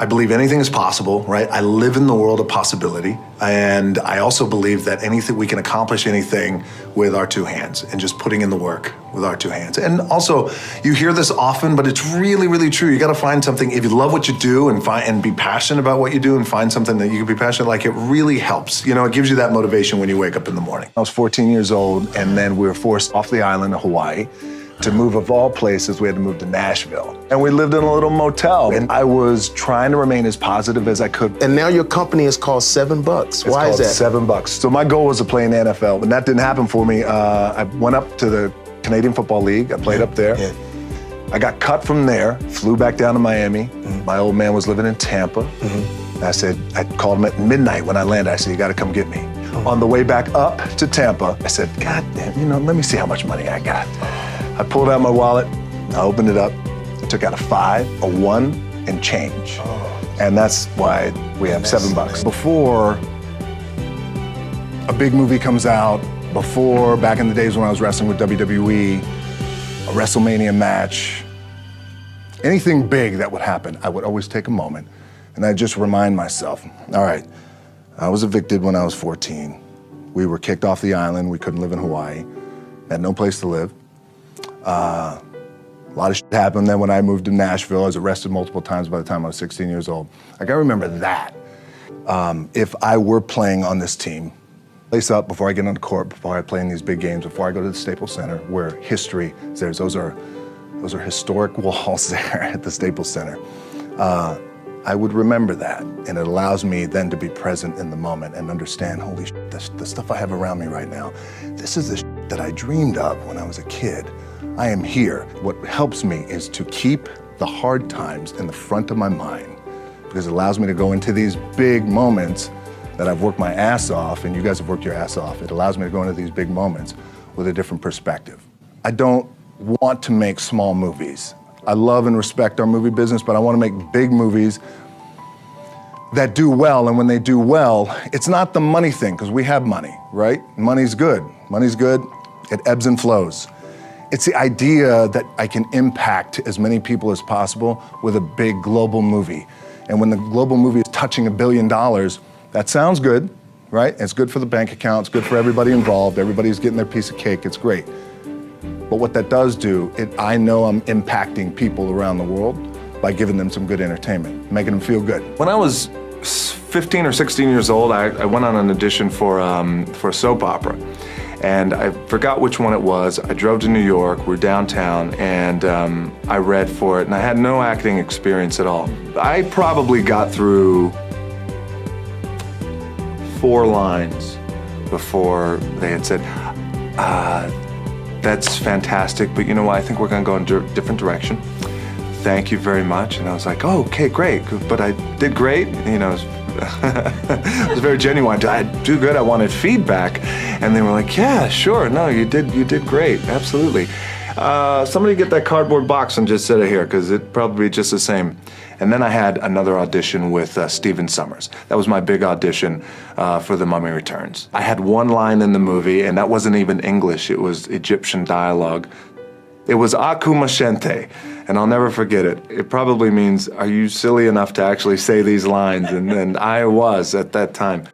I believe anything is possible, right? I live in the world of possibility. And I also believe that we can accomplish anything with our two hands and just putting in the work with our two hands. And also, you hear this often, but it's really, really true. You gotta find something, if you love what you do and be passionate about what you do and find something that you can be passionate, like it really helps. You know, it gives you that motivation when you wake up in the morning. I was 14 years old, and then we were forced off the island of Hawaii. To move, of all places, we had to move to Nashville. And we lived in a little motel. And I was trying to remain as positive as I could. And now your company is called $7. Why is that? $7. So my goal was to play in the NFL, but that didn't happen for me. I went up to the Canadian Football League. I played up there. Yeah. I got cut from there, flew back down to Miami. Mm-hmm. My old man was living in Tampa. Mm-hmm. I called him at midnight when I landed. I said, you gotta come get me. Mm-hmm. On the way back up to Tampa, I said, God damn, let me see how much money I got. I pulled out my wallet, I opened it up, I took out a 5, a 1, and change. Oh. And that's why we have $7. Before a big movie comes out, before, back in the days when I was wrestling with WWE, a WrestleMania match, anything big that would happen, I would always take a moment and I'd just remind myself, all right, I was evicted when I was 14. We were kicked off the island, we couldn't live in Hawaii, had no place to live. A lot of shit happened then when I moved to Nashville. I was arrested multiple times by the time I was 16 years old. Like, I remember that. If I were playing on this team, lace up before I get on the court, before I play in these big games, before I go to the Staples Center, where history is there. Those are historic walls there at the Staples Center. I would remember that, and it allows me then to be present in the moment and understand, holy shit, the stuff I have around me right now, this is the shit that I dreamed of when I was a kid. I am here. What helps me is to keep the hard times in the front of my mind, because it allows me to go into these big moments that I've worked my ass off, and you guys have worked your ass off. It allows me to go into these big moments with a different perspective. I don't want to make small movies. I love and respect our movie business, but I want to make big movies that do well, and when they do well, it's not the money thing, because we have money, right? Money's good. Money's good. It ebbs and flows. It's the idea that I can impact as many people as possible with a big global movie. And when the global movie is touching $1 billion, that sounds good, right? It's good for the bank account, it's good for everybody involved, everybody's getting their piece of cake, it's great. But what that does do, I know I'm impacting people around the world by giving them some good entertainment, making them feel good. When I was 15 or 16 years old, I went on an audition for a soap opera. And I forgot which one it was. I drove to New York, we're downtown, and I read for it, and I had no acting experience at all. I probably got through 4 lines before they had said, that's fantastic, but you know what, I think we're gonna go in a different direction. Thank you very much. And I was like, oh, okay, great, but I did great, you know. It was very genuine. I do good, I wanted feedback. And they were like, yeah, sure, no, you did great, absolutely. Somebody get that cardboard box and just set it here, because it'd probably be just the same. And then I had another audition with Stephen Sommers. That was my big audition for The Mummy Returns. I had one line in the movie, and that wasn't even English, it was Egyptian dialogue. It was Aku Mashente, and I'll never forget it. It probably means, are you silly enough to actually say these lines? And I was at that time.